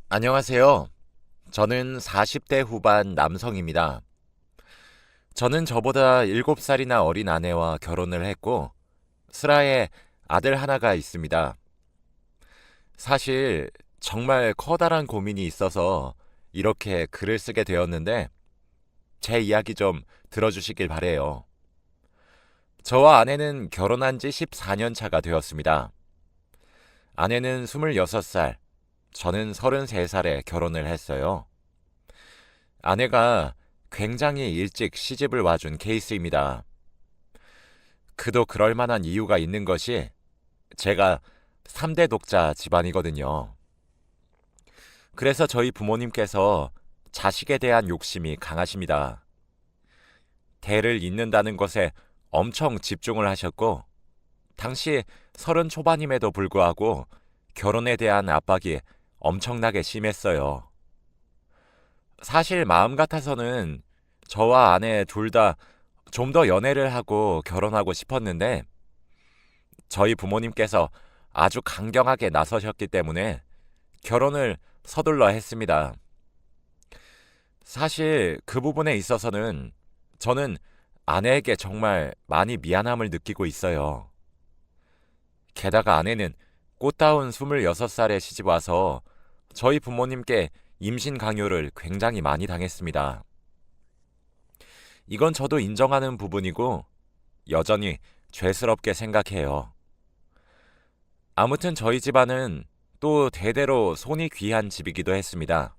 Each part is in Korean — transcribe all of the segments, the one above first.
안녕하세요. 저는 40대 후반 남성입니다. 저는 저보다 7살이나 어린 아내와 결혼을 했고, 슬하에 아들 하나가 있습니다. 사실 정말 커다란 고민이 있어서 이렇게 글을 쓰게 되었는데, 제 이야기 좀 들어주시길 바래요. 저와 아내는 결혼한 지 14년 차가 되었습니다. 아내는 26살, 저는 33살에 결혼을 했어요. 아내가 굉장히 일찍 시집을 와준 케이스입니다. 그도 그럴 만한 이유가 있는 것이 제가 3대 독자 집안이거든요. 그래서 저희 부모님께서 자식에 대한 욕심이 강하십니다. 대를 잇는다는 것에 엄청 집중을 하셨고, 당시 30 초반임에도 불구하고 결혼에 대한 압박이 엄청나게 심했어요. 사실 마음 같아서는 저와 아내 둘 다 좀 더 연애를 하고 결혼하고 싶었는데 저희 부모님께서 아주 강경하게 나서셨기 때문에 결혼을 서둘러 했습니다. 사실 그 부분에 있어서는 저는 아내에게 정말 많이 미안함을 느끼고 있어요. 게다가 아내는 꽃다운 26살에 시집 와서 저희 부모님께 임신 강요를 굉장히 많이 당했습니다. 이건 저도 인정하는 부분이고 여전히 죄스럽게 생각해요. 아무튼 저희 집안은 또 대대로 손이 귀한 집이기도 했습니다.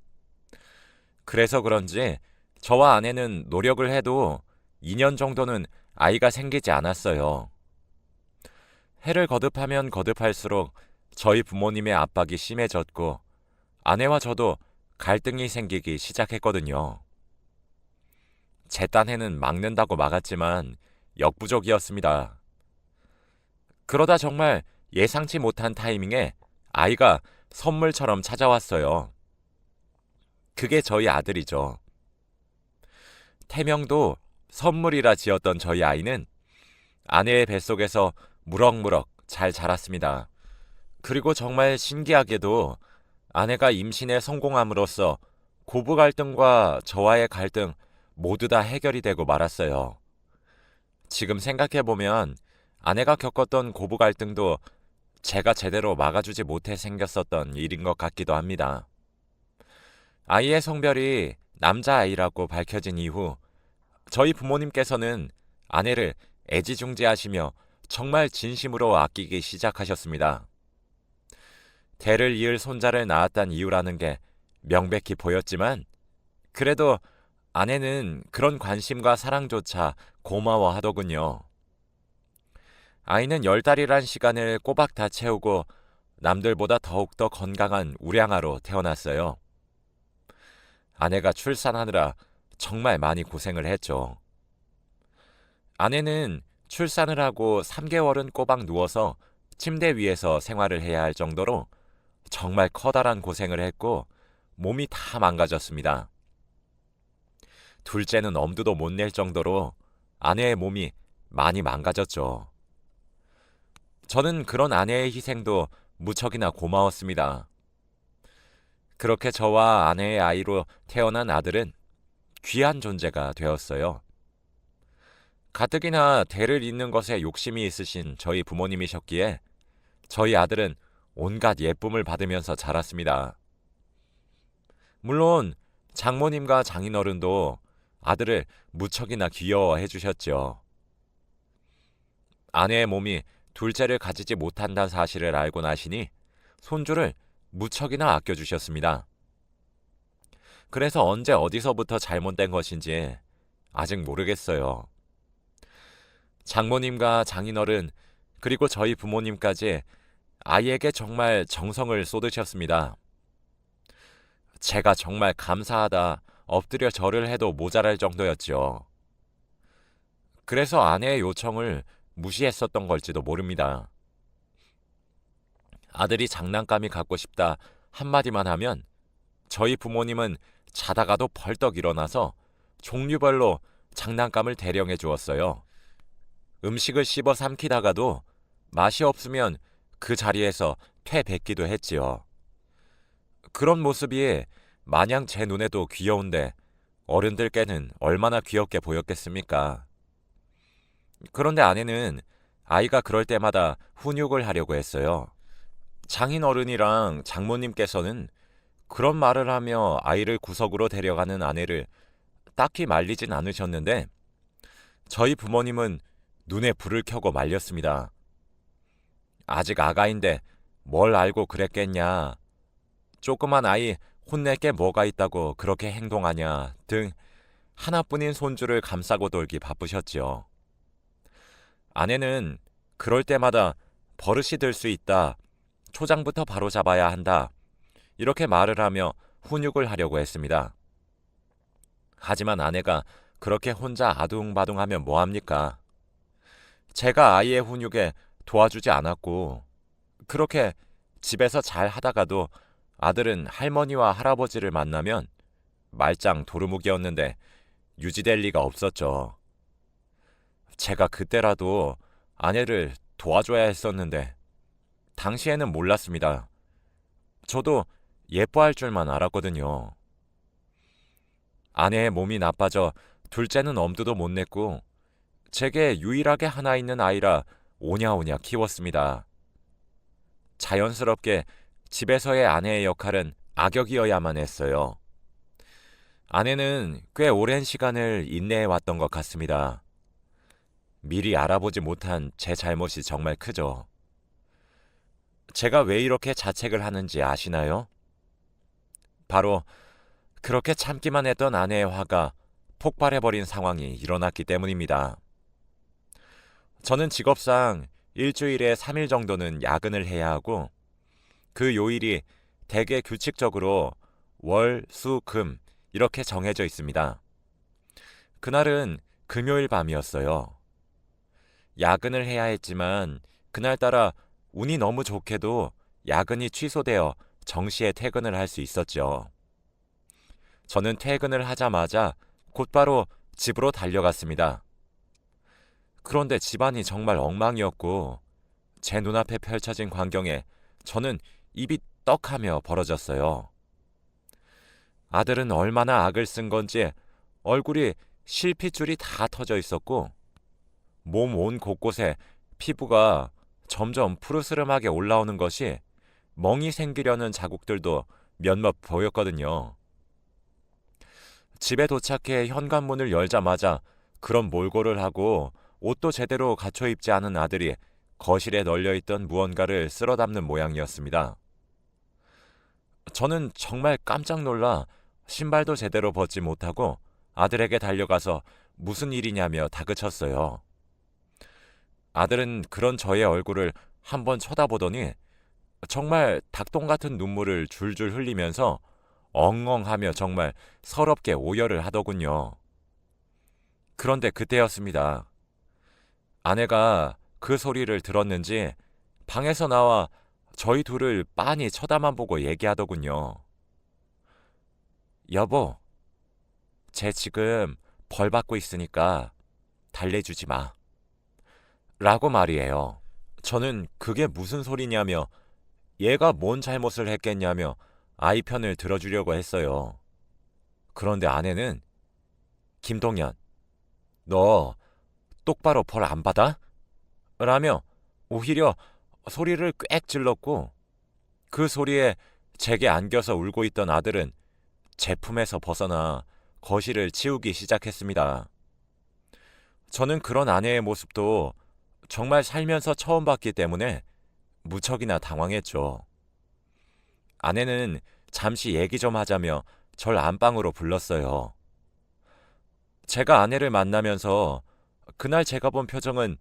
그래서 그런지 저와 아내는 노력을 해도 2년 정도는 아이가 생기지 않았어요. 해를 거듭하면 거듭할수록 저희 부모님의 압박이 심해졌고 아내와 저도 갈등이 생기기 시작했거든요. 제 딴에는 막는다고 막았지만 역부족이었습니다. 그러다 정말 예상치 못한 타이밍에 아이가 선물처럼 찾아왔어요. 그게 저희 아들이죠. 태명도 선물이라 지었던 저희 아이는 아내의 뱃속에서 무럭무럭 잘 자랐습니다. 그리고 정말 신기하게도 아내가 임신에 성공함으로써 고부 갈등과 저와의 갈등 모두 다 해결이 되고 말았어요. 지금 생각해보면 아내가 겪었던 고부 갈등도 제가 제대로 막아주지 못해 생겼었던 일인 것 같기도 합니다. 아이의 성별이 남자아이라고 밝혀진 이후 저희 부모님께서는 아내를 애지중지하시며 정말 진심으로 아끼기 시작하셨습니다. 대를 이을 손자를 낳았단 이유라는 게 명백히 보였지만 그래도 아내는 그런 관심과 사랑조차 고마워하더군요. 아이는 10달이란 시간을 꼬박 다 채우고 남들보다 더욱더 건강한 우량아로 태어났어요. 아내가 출산하느라 정말 많이 고생을 했죠. 아내는 출산을 하고 3개월은 꼬박 누워서 침대 위에서 생활을 해야 할 정도로 정말 커다란 고생을 했고 몸이 다 망가졌습니다. 둘째는 엄두도 못 낼 정도로 아내의 몸이 많이 망가졌죠. 저는 그런 아내의 희생도 무척이나 고마웠습니다. 그렇게 저와 아내의 아이로 태어난 아들은 귀한 존재가 되었어요. 가뜩이나 대를 잇는 것에 욕심이 있으신 저희 부모님이셨기에 저희 아들은 온갖 예쁨을 받으면서 자랐습니다. 물론 장모님과 장인어른도 아들을 무척이나 귀여워해 주셨죠. 아내의 몸이 둘째를 가지지 못한다는 사실을 알고 나시니 손주를 무척이나 아껴주셨습니다. 그래서 언제 어디서부터 잘못된 것인지 아직 모르겠어요. 장모님과 장인어른 그리고 저희 부모님까지 아이에게 정말 정성을 쏟으셨습니다. 제가 정말 감사하다 엎드려 절을 해도 모자랄 정도였죠. 그래서 아내의 요청을 무시했었던 걸지도 모릅니다. 아들이 장난감이 갖고 싶다 한마디만 하면 저희 부모님은 자다가도 벌떡 일어나서 종류별로 장난감을 대령해 주었어요. 음식을 씹어 삼키다가도 맛이 없으면 그 자리에서 퇴뱉기도 했지요. 그런 모습이 마냥 제 눈에도 귀여운데 어른들께는 얼마나 귀엽게 보였겠습니까? 그런데 아내는 아이가 그럴 때마다 훈육을 하려고 했어요. 장인어른이랑 장모님께서는 그런 말을 하며 아이를 구석으로 데려가는 아내를 딱히 말리진 않으셨는데 저희 부모님은 눈에 불을 켜고 말렸습니다. 아직 아가인데 뭘 알고 그랬겠냐. 조그만 아이 혼낼 게 뭐가 있다고 그렇게 행동하냐 등 하나뿐인 손주를 감싸고 돌기 바쁘셨지요. 아내는 그럴 때마다 버릇이 들 수 있다. 초장부터 바로 잡아야 한다. 이렇게 말을 하며 훈육을 하려고 했습니다. 하지만 아내가 그렇게 혼자 아둥바둥하면 뭐합니까? 제가 아이의 훈육에 도와주지 않았고 그렇게 집에서 잘 하다가도 아들은 할머니와 할아버지를 만나면 말짱 도루묵이었는데 유지될 리가 없었죠. 제가 그때라도 아내를 도와줘야 했었는데 당시에는 몰랐습니다. 저도 예뻐할 줄만 알았거든요. 아내의 몸이 나빠져 둘째는 엄두도 못 냈고 제게 유일하게 하나 있는 아이라 오냐오냐 키웠습니다. 자연스럽게 집에서의 아내의 역할은 악역이어야만 했어요. 아내는 꽤 오랜 시간을 인내해 왔던 것 같습니다. 미리 알아보지 못한 제 잘못이 정말 크죠. 제가 왜 이렇게 자책을 하는지 아시나요? 바로 그렇게 참기만 했던 아내의 화가 폭발해버린 상황이 일어났기 때문입니다. 저는 직업상 일주일에 3일 정도는 야근을 해야 하고 그 요일이 대개 규칙적으로 월, 수, 금 이렇게 정해져 있습니다. 그날은 금요일 밤이었어요. 야근을 해야 했지만 그날따라 운이 너무 좋게도 야근이 취소되어 정시에 퇴근을 할 수 있었죠. 저는 퇴근을 하자마자 곧바로 집으로 달려갔습니다. 그런데 집안이 정말 엉망이었고 제 눈앞에 펼쳐진 광경에 저는 입이 떡하며 벌어졌어요. 아들은 얼마나 악을 쓴 건지 얼굴이 실핏줄이 다 터져 있었고 몸 온 곳곳에 피부가 점점 푸르스름하게 올라오는 것이 멍이 생기려는 자국들도 몇몇 보였거든요. 집에 도착해 현관문을 열자마자 그런 몰골을 하고 옷도 제대로 갖춰 입지 않은 아들이 거실에 널려있던 무언가를 쓸어 담는 모양이었습니다. 저는 정말 깜짝 놀라 신발도 제대로 벗지 못하고 아들에게 달려가서 무슨 일이냐며 다그쳤어요. 아들은 그런 저의 얼굴을 한번 쳐다보더니 정말 닭똥 같은 눈물을 줄줄 흘리면서 엉엉하며 정말 서럽게 오열을 하더군요. 그런데 그때였습니다. 아내가 그 소리를 들었는지 방에서 나와 저희 둘을 빤히 쳐다만 보고 얘기하더군요. 여보, 쟤 지금 벌 받고 있으니까 달래주지 마. 라고 말이에요. 저는 그게 무슨 소리냐며 얘가 뭔 잘못을 했겠냐며 아이 편을 들어주려고 했어요. 그런데 아내는 김동연, 너 똑바로 벌 안 받아? 라며 오히려 소리를 꽥 질렀고 그 소리에 제게 안겨서 울고 있던 아들은 제 품에서 벗어나 거실을 치우기 시작했습니다. 저는 그런 아내의 모습도 정말 살면서 처음 봤기 때문에 무척이나 당황했죠. 아내는 잠시 얘기 좀 하자며 절 안방으로 불렀어요. 제가 아내를 만나면서 그날 제가 본 표정은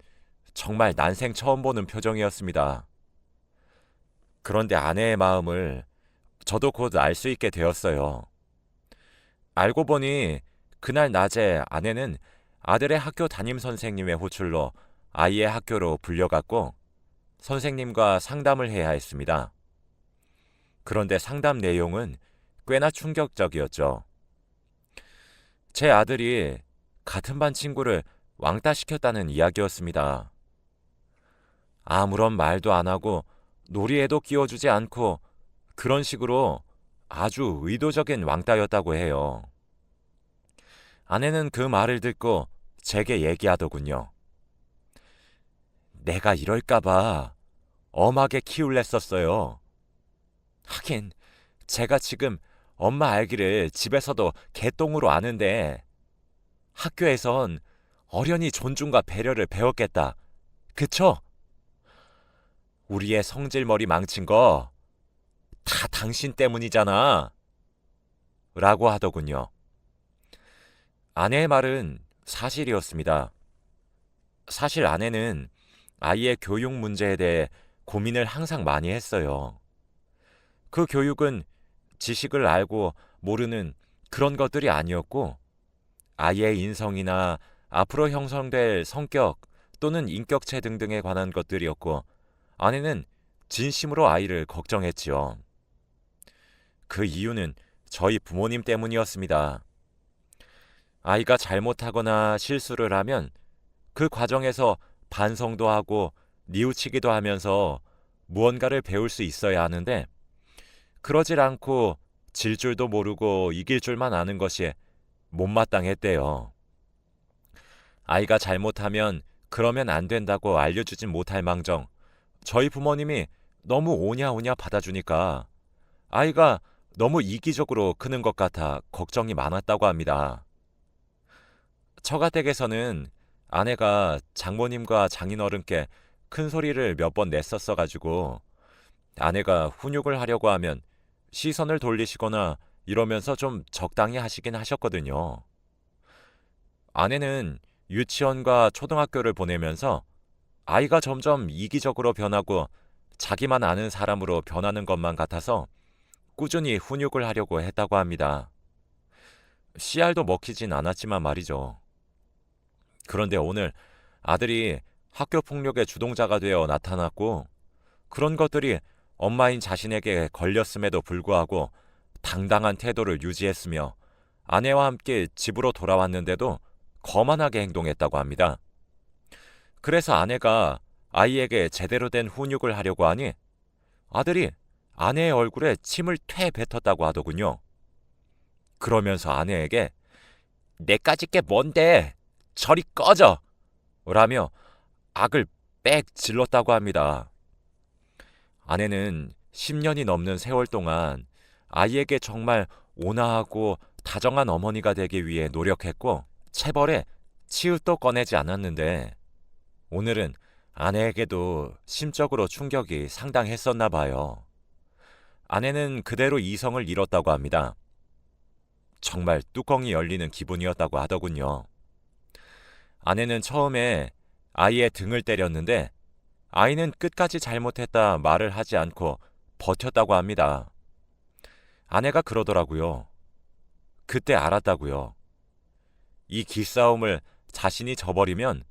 정말 난생 처음 보는 표정이었습니다. 그런데 아내의 마음을 저도 곧 알 수 있게 되었어요. 알고 보니 그날 낮에 아내는 아들의 학교 담임 선생님의 호출로 아이의 학교로 불려갔고 선생님과 상담을 해야 했습니다. 그런데 상담 내용은 꽤나 충격적이었죠. 제 아들이 같은 반 친구를 왕따시켰다는 이야기였습니다. 아무런 말도 안 하고 놀이에도 끼워주지 않고 그런 식으로 아주 의도적인 왕따였다고 해요. 아내는 그 말을 듣고 제게 얘기하더군요. 내가 이럴까봐 엄하게 키울랬었어요. 하긴 제가 지금 엄마 알기를 집에서도 개똥으로 아는데 학교에선 어련히 존중과 배려를 배웠겠다. 그쵸? 우리의 성질머리 망친 거 다 당신 때문이잖아. 라고 하더군요. 아내의 말은 사실이었습니다. 사실 아내는 아이의 교육 문제에 대해 고민을 항상 많이 했어요. 그 교육은 지식을 알고 모르는 그런 것들이 아니었고, 아이의 인성이나 앞으로 형성될 성격 또는 인격체 등등에 관한 것들이었고, 아내는 진심으로 아이를 걱정했지요. 그 이유는 저희 부모님 때문이었습니다. 아이가 잘못하거나 실수를 하면 그 과정에서 반성도 하고 뉘우치기도 하면서 무언가를 배울 수 있어야 하는데, 그러질 않고 질 줄도 모르고 이길 줄만 아는 것이 못마땅했대요. 아이가 잘못하면 그러면 안 된다고 알려주진 못할 망정 저희 부모님이 너무 오냐오냐 받아주니까 아이가 너무 이기적으로 크는 것 같아 걱정이 많았다고 합니다. 처가댁에서는 아내가 장모님과 장인어른께 큰 소리를 몇 번 냈었어가지고 아내가 훈육을 하려고 하면 시선을 돌리시거나 이러면서 좀 적당히 하시긴 하셨거든요. 아내는 유치원과 초등학교를 보내면서 아이가 점점 이기적으로 변하고 자기만 아는 사람으로 변하는 것만 같아서 꾸준히 훈육을 하려고 했다고 합니다. 씨알도 먹히진 않았지만 말이죠. 그런데 오늘 아들이 학교 폭력의 주동자가 되어 나타났고, 그런 것들이 엄마인 자신에게 걸렸음에도 불구하고 당당한 태도를 유지했으며 아내와 함께 집으로 돌아왔는데도 거만하게 행동했다고 합니다. 그래서 아내가 아이에게 제대로 된 훈육을 하려고 하니 아들이 아내의 얼굴에 침을 퇴 뱉었다고 하더군요. 그러면서 아내에게 내까짓 게 뭔데 저리 꺼져! 라며 악을 빽 질렀다고 합니다. 아내는 10년이 넘는 세월 동안 아이에게 정말 온화하고 다정한 어머니가 되기 위해 노력했고 체벌에 치읓도 꺼내지 않았는데 오늘은 아내에게도 심적으로 충격이 상당했었나 봐요. 아내는 그대로 이성을 잃었다고 합니다. 정말 뚜껑이 열리는 기분이었다고 하더군요. 아내는 처음에 아이의 등을 때렸는데 아이는 끝까지 잘못했다 말을 하지 않고 버텼다고 합니다. 아내가 그러더라고요. 그때 알았다고요. 이 기싸움을 자신이 져버리면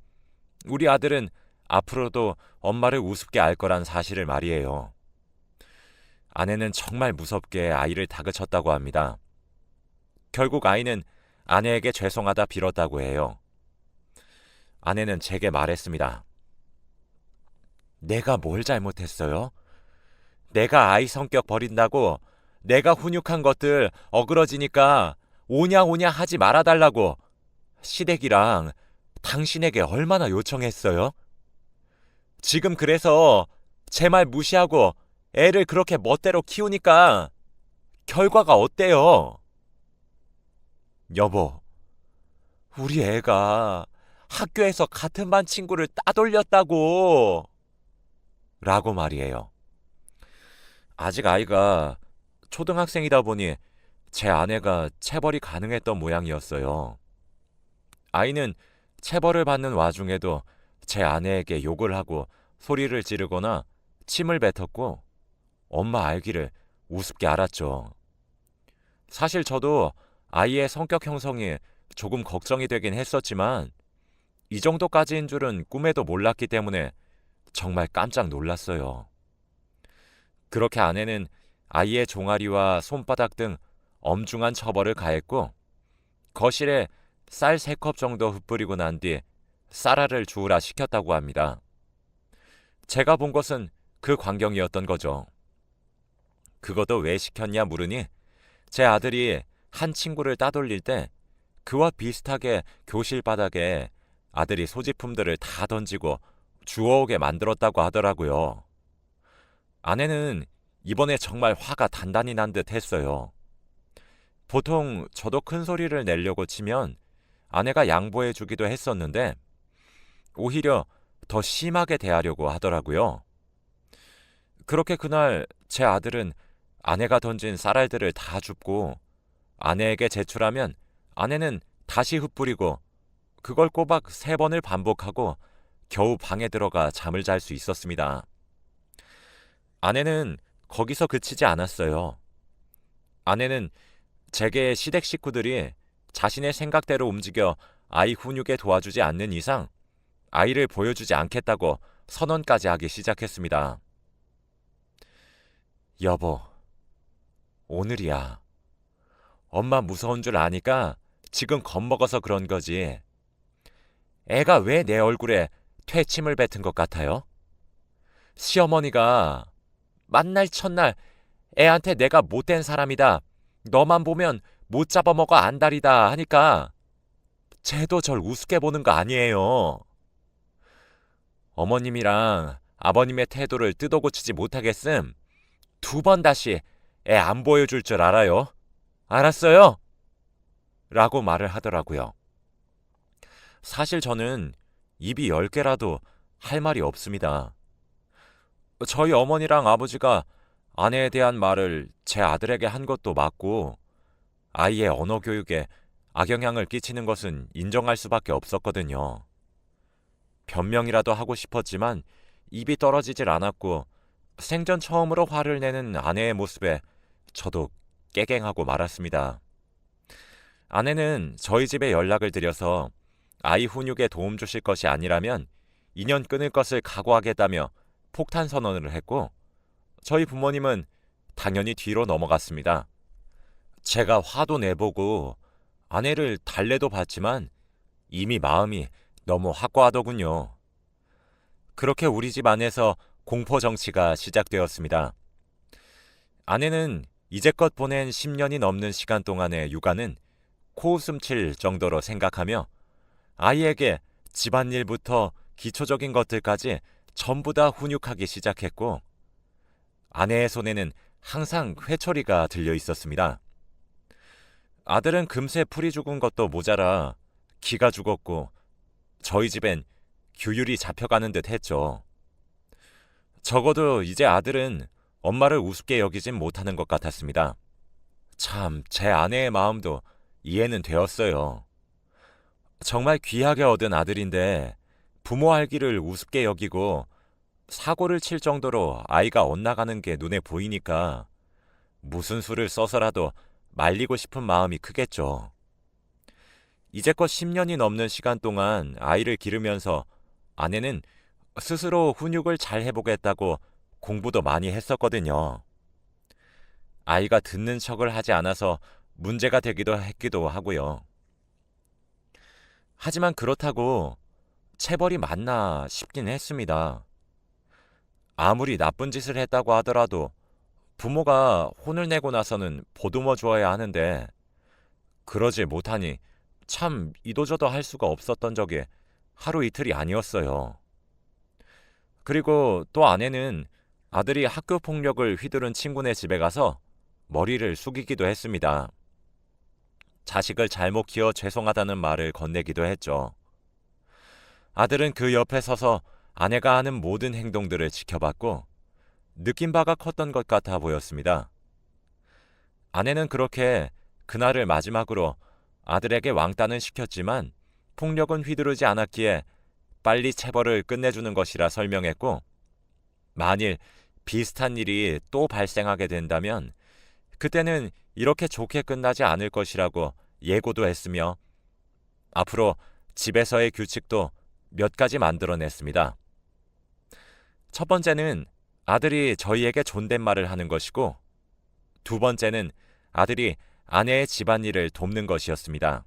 우리 아들은 앞으로도 엄마를 우습게 알 거란 사실을 말이에요. 아내는 정말 무섭게 아이를 다그쳤다고 합니다. 결국 아이는 아내에게 죄송하다 빌었다고 해요. 아내는 제게 말했습니다. 내가 뭘 잘못했어요? 내가 아이 성격 버린다고 내가 훈육한 것들 어그러지니까 오냐 오냐 하지 말아달라고 시댁이랑 당신에게 얼마나 요청했어요? 지금 그래서 제 말 무시하고 애를 그렇게 멋대로 키우니까 결과가 어때요? 여보, 우리 애가 학교에서 같은 반 친구를 따돌렸다고 라고 말이에요. 아직 아이가 초등학생이다 보니 제 아내가 체벌이 가능했던 모양이었어요. 아이는 체벌을 받는 와중에도 제 아내에게 욕을 하고 소리를 지르거나 침을 뱉었고 엄마 알기를 우습게 알았죠. 사실 저도 아이의 성격 형성이 조금 걱정이 되긴 했었지만 이 정도까지인 줄은 꿈에도 몰랐기 때문에 정말 깜짝 놀랐어요. 그렇게 아내는 아이의 종아리와 손바닥 등 엄중한 처벌을 가했고 거실에 쌀 3컵 정도 흩뿌리고 난 뒤 쌀알을 주우라 시켰다고 합니다. 제가 본 것은 그 광경이었던 거죠. 그것도 왜 시켰냐 물으니 제 아들이 한 친구를 따돌릴 때 그와 비슷하게 교실 바닥에 아들이 소지품들을 다 던지고 주워오게 만들었다고 하더라고요. 아내는 이번에 정말 화가 단단히 난 듯 했어요. 보통 저도 큰 소리를 내려고 치면 아내가 양보해 주기도 했었는데 오히려 더 심하게 대하려고 하더라고요. 그렇게 그날 제 아들은 아내가 던진 쌀알들을 다 줍고 아내에게 제출하면 아내는 다시 흩뿌리고 그걸 꼬박 3번을 반복하고 겨우 방에 들어가 잠을 잘 수 있었습니다. 아내는 거기서 그치지 않았어요. 아내는 제게 시댁 식구들이 자신의 생각대로 움직여 아이 훈육에 도와주지 않는 이상 아이를 보여주지 않겠다고 선언까지 하기 시작했습니다. 여보, 오늘이야. 엄마 무서운 줄 아니까 지금 겁먹어서 그런 거지. 애가 왜 내 얼굴에 퇴침을 뱉은 것 같아요? 시어머니가 만날 첫날 애한테 내가 못된 사람이다. 너만 보면 못 잡아먹어 안달이다 하니까 쟤도 절 우습게 보는 거 아니에요. 어머님이랑 아버님의 태도를 뜯어고치지 못하겠음 2번 다시 애 안 보여줄 줄 알아요? 알았어요? 라고 말을 하더라고요. 사실 저는 입이 10개라도 할 말이 없습니다. 저희 어머니랑 아버지가 아내에 대한 말을 제 아들에게 한 것도 맞고 아이의 언어 교육에 악영향을 끼치는 것은 인정할 수밖에 없었거든요. 변명이라도 하고 싶었지만 입이 떨어지질 않았고 생전 처음으로 화를 내는 아내의 모습에 저도 깨갱하고 말았습니다. 아내는 저희 집에 연락을 드려서 아이 훈육에 도움 주실 것이 아니라면 인연 끊을 것을 각오하겠다며 폭탄 선언을 했고 저희 부모님은 당연히 뒤로 넘어갔습니다. 제가 화도 내보고 아내를 달래도 봤지만 이미 마음이 너무 확고하더군요. 그렇게 우리 집 안에서 공포 정치가 시작되었습니다. 아내는 이제껏 보낸 10년이 넘는 시간 동안의 육아는 코웃음 칠 정도로 생각하며 아이에게 집안일부터 기초적인 것들까지 전부 다 훈육하기 시작했고 아내의 손에는 항상 회초리가 들려 있었습니다. 아들은 금세 풀이 죽은 것도 모자라 기가 죽었고 저희 집엔 규율이 잡혀가는 듯 했죠. 적어도 이제 아들은 엄마를 우습게 여기진 못하는 것 같았습니다. 참, 제 아내의 마음도 이해는 되었어요. 정말 귀하게 얻은 아들인데 부모 알기를 우습게 여기고 사고를 칠 정도로 아이가 엇나가는 게 눈에 보이니까 무슨 수를 써서라도 말리고 싶은 마음이 크겠죠. 이제껏 10년이 넘는 시간 동안 아이를 기르면서 아내는 스스로 훈육을 잘 해보겠다고 공부도 많이 했었거든요. 아이가 듣는 척을 하지 않아서 문제가 되기도 했기도 하고요. 하지만 그렇다고 체벌이 맞나 싶긴 했습니다. 아무리 나쁜 짓을 했다고 하더라도 부모가 혼을 내고 나서는 보듬어 주어야 하는데 그러지 못하니 참 이도저도 할 수가 없었던 적이 하루 이틀이 아니었어요. 그리고 또 아내는 아들이 학교 폭력을 휘두른 친구네 집에 가서 머리를 숙이기도 했습니다. 자식을 잘못 키워 죄송하다는 말을 건네기도 했죠. 아들은 그 옆에 서서 아내가 하는 모든 행동들을 지켜봤고 느낀 바가 컸던 것 같아 보였습니다. 아내는 그렇게 그날을 마지막으로 아들에게 왕따는 시켰지만 폭력은 휘두르지 않았기에 빨리 체벌을 끝내주는 것이라 설명했고 만일 비슷한 일이 또 발생하게 된다면 그때는 이렇게 좋게 끝나지 않을 것이라고 예고도 했으며 앞으로 집에서의 규칙도 몇 가지 만들어냈습니다. 첫 번째는 아들이 저희에게 존댓말을 하는 것이고 2번째는 아들이 아내의 집안일을 돕는 것이었습니다.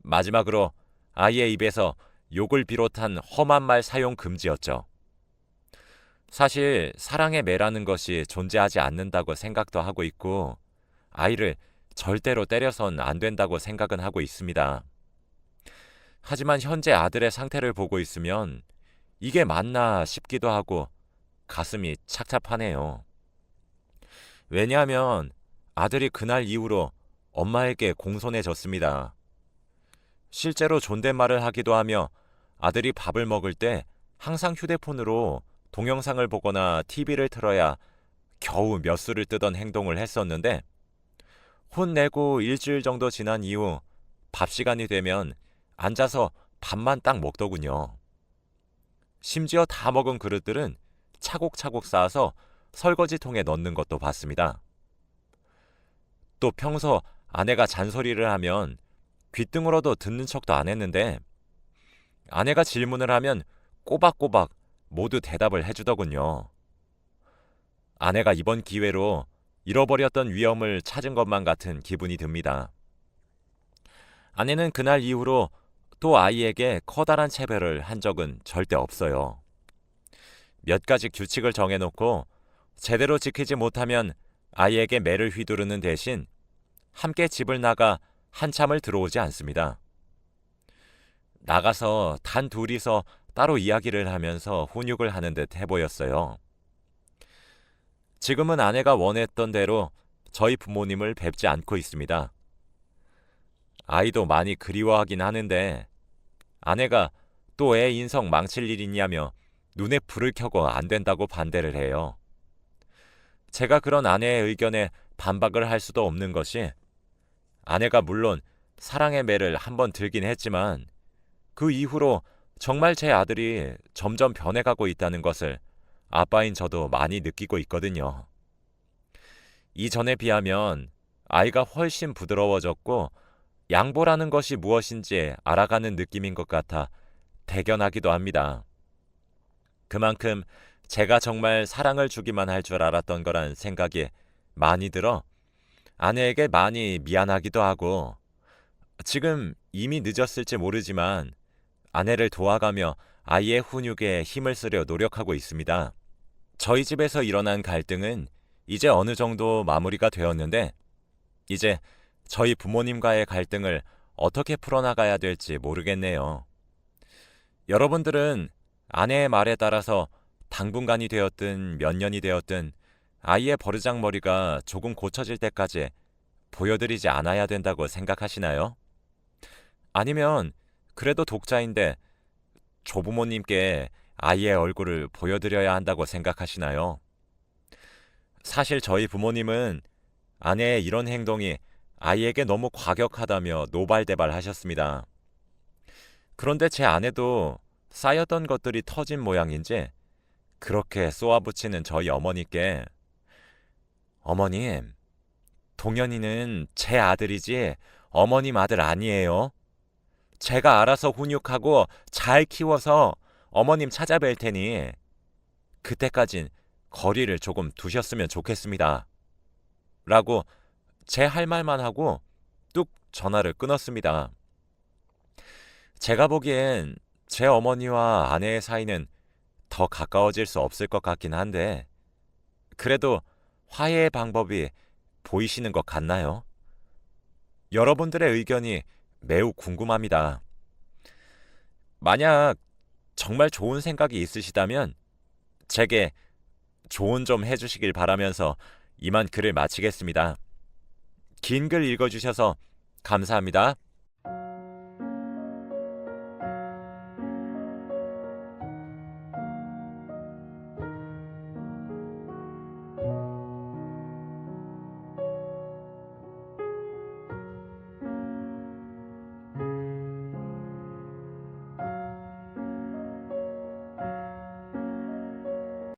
마지막으로 아이의 입에서 욕을 비롯한 험한 말 사용 금지였죠. 사실 사랑의 매라는 것이 존재하지 않는다고 생각도 하고 있고 아이를 절대로 때려선 안 된다고 생각은 하고 있습니다. 하지만 현재 아들의 상태를 보고 있으면 이게 맞나 싶기도 하고 가슴이 착잡하네요. 왜냐하면 아들이 그날 이후로 엄마에게 공손해졌습니다. 실제로 존댓말을 하기도 하며 아들이 밥을 먹을 때 항상 휴대폰으로 동영상을 보거나 TV를 틀어야 겨우 몇 수를 뜨던 행동을 했었는데 혼내고 일주일 정도 지난 이후 밥 시간이 되면 앉아서 밥만 딱 먹더군요. 심지어 다 먹은 그릇들은 차곡차곡 쌓아서 설거지통에 넣는 것도 봤습니다. 또 평소 아내가 잔소리를 하면 귓등으로도 듣는 척도 안 했는데 아내가 질문을 하면 꼬박꼬박 모두 대답을 해주더군요. 아내가 이번 기회로 잃어버렸던 위엄을 찾은 것만 같은 기분이 듭니다. 아내는 그날 이후로 또 아이에게 커다란 체벌을 한 적은 절대 없어요. 몇 가지 규칙을 정해놓고 제대로 지키지 못하면 아이에게 매를 휘두르는 대신 함께 집을 나가 한참을 들어오지 않습니다. 나가서 단 둘이서 따로 이야기를 하면서 훈육을 하는 듯 해보였어요. 지금은 아내가 원했던 대로 저희 부모님을 뵙지 않고 있습니다. 아이도 많이 그리워하긴 하는데 아내가 또 애 인성 망칠 일 있냐며 눈에 불을 켜고 안 된다고 반대를 해요. 제가 그런 아내의 의견에 반박을 할 수도 없는 것이 아내가 물론 사랑의 매를 한번 들긴 했지만 그 이후로 정말 제 아들이 점점 변해가고 있다는 것을 아빠인 저도 많이 느끼고 있거든요. 이전에 비하면 아이가 훨씬 부드러워졌고 양보라는 것이 무엇인지 알아가는 느낌인 것 같아 대견하기도 합니다. 그만큼 제가 정말 사랑을 주기만 할 줄 알았던 거란 생각이 많이 들어 아내에게 많이 미안하기도 하고 지금 이미 늦었을지 모르지만 아내를 도와가며 아이의 훈육에 힘을 쓰려 노력하고 있습니다. 저희 집에서 일어난 갈등은 이제 어느 정도 마무리가 되었는데 이제 저희 부모님과의 갈등을 어떻게 풀어나가야 될지 모르겠네요. 여러분들은 아내의 말에 따라서 당분간이 되었든 몇 년이 되었든 아이의 버르장머리가 조금 고쳐질 때까지 보여드리지 않아야 된다고 생각하시나요? 아니면 그래도 독자인데 조부모님께 아이의 얼굴을 보여드려야 한다고 생각하시나요? 사실 저희 부모님은 아내의 이런 행동이 아이에게 너무 과격하다며 노발대발하셨습니다. 그런데 제 아내도 쌓였던 것들이 터진 모양인지 그렇게 쏘아붙이는 저희 어머니께 어머님, 동현이는 제 아들이지 어머님 아들 아니에요. 제가 알아서 훈육하고 잘 키워서 어머님 찾아뵐 테니 그때까진 거리를 조금 두셨으면 좋겠습니다. 라고 제 할 말만 하고 뚝 전화를 끊었습니다. 제가 보기엔 제 어머니와 아내의 사이는 더 가까워질 수 없을 것 같긴 한데 그래도 화해의 방법이 보이시는 것 같나요? 여러분들의 의견이 매우 궁금합니다. 만약 정말 좋은 생각이 있으시다면 제게 조언 좀 해주시길 바라면서 이만 글을 마치겠습니다. 긴 글 읽어주셔서 감사합니다.